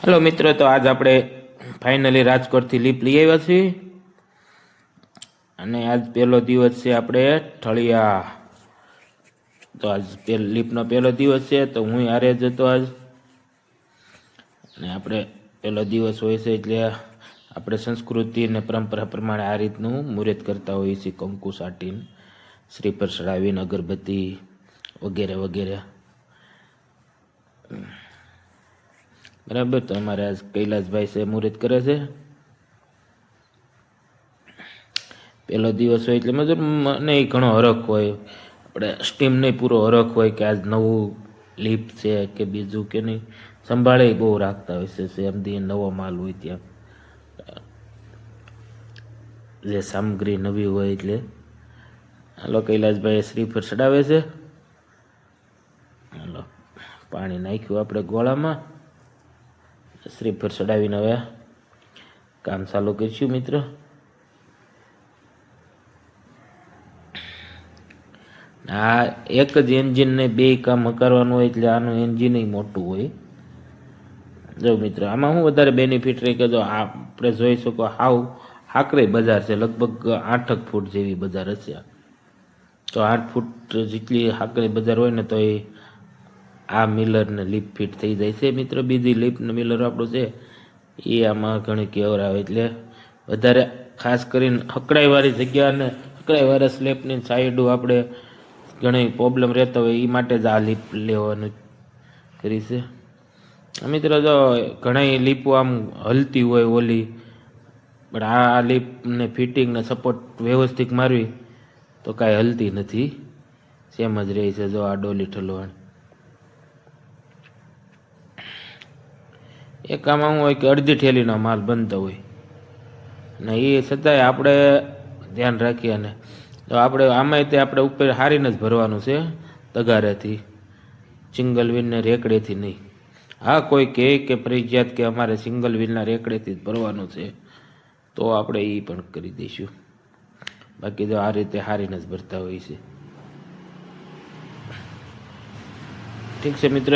Hello मित्रों, तो आज આપણે ફાઇનલી રાજકોટથી લીપ લઈ આવ્યા છીએ અને આજ પહેલો દિવસ છે આપણે ઠળિયા. તો આજ લીપનો પહેલો દિવસ છે, તો હું હારે જ હતો આજ. અને આપણે પહેલો દિવસ હોય છે એટલે આપણે સંસ્કૃતિ અને પરંપરા પ્રમાણે આ રીતનું મુહૂર્ત કરતા હોઈએ છીએ. કંકુ સાટીને, શ્રીફળ ચડાવીને, અગરબત્તી વગેરે વગેરે. બરાબર. તો અમારે આજ કૈલાસભાઈ છે મુહૂર્ત કરે છે. પહેલો દિવસ હોય એટલે મજૂર મને ઘણો હરખ હોય, આપણે સ્ટીમ નહીં પૂરો હરખ હોય કે આજ નવું લીપ છે કે બીજું કે નહીં. સંભાળે બહુ રાખતા હોય છે. એમથી નવો માલ હોય ત્યાં જે સામગ્રી નવી હોય એટલે. હાલો, કૈલાસભાઈ શ્રીફળ ચડાવે છે. હાલો, પાણી નાખ્યું આપણે ગોળામાં. શ્રીફળ ચડાવીને હવે કામ ચાલુ કરીશું મિત્રો. આ એક જ એન્જિનને બે કામ કરવાનું હોય એટલે આનું એન્જિન મોટું હોય. જો મિત્રો, આમાં શું વધારે બેનિફિટ રહે કે જો આપણે જોઈ શકો હાવ હાકરી બજાર છે, લગભગ 8 ફૂટ જેવી બજાર હશે. તો 8 ફૂટ જેટલી હાકરી બજાર હોય ને તો એ આ મિલરને લીપ ફિટ થઈ જાય છે મિત્રો. બીજી લીપને મિલર આપણું છે એ આમાં ઘણી કેવર આવે એટલે વધારે ખાસ કરીને હકડાઈવાળી જગ્યા અને હકડાઈવાળા સ્લેબની સાઈડો આપણે ઘણી પ્રોબ્લેમ રહેતો હોય એ માટે જ આ લીપ લેવાનું કરી છે મિત્રો. જો ઘણી લીપો આમ હલતી હોય ઓલી, પણ આ લીપને ફિટિંગને સપોર્ટ વ્યવસ્થિત મારવી તો કાંઈ હલતી નથી, સેમ જ રહી છે. જો આ ડોલી ઠલવાણ એક આમાં શું હોય કે અડધી ઠેલીનો માલ બનતો હોય ને એ છતાંય આપણે ધ્યાન રાખીએ. ને તો આપણે આમાંય તે આપણે ઉપર હારીને જ ભરવાનું છે, તગારેથી, સિંગલ વ્હીલને રેકડેથી નહીં. હા, કોઈ કહે કે ફરજિયાત કે અમારે સિંગલ વ્હીલના રેકડેથી જ ભરવાનું છે તો આપણે એ પણ કરી દઈશું. બાકી જો આ રીતે હારીને જ ભરતા હોય છે. ઠીક છે મિત્ર.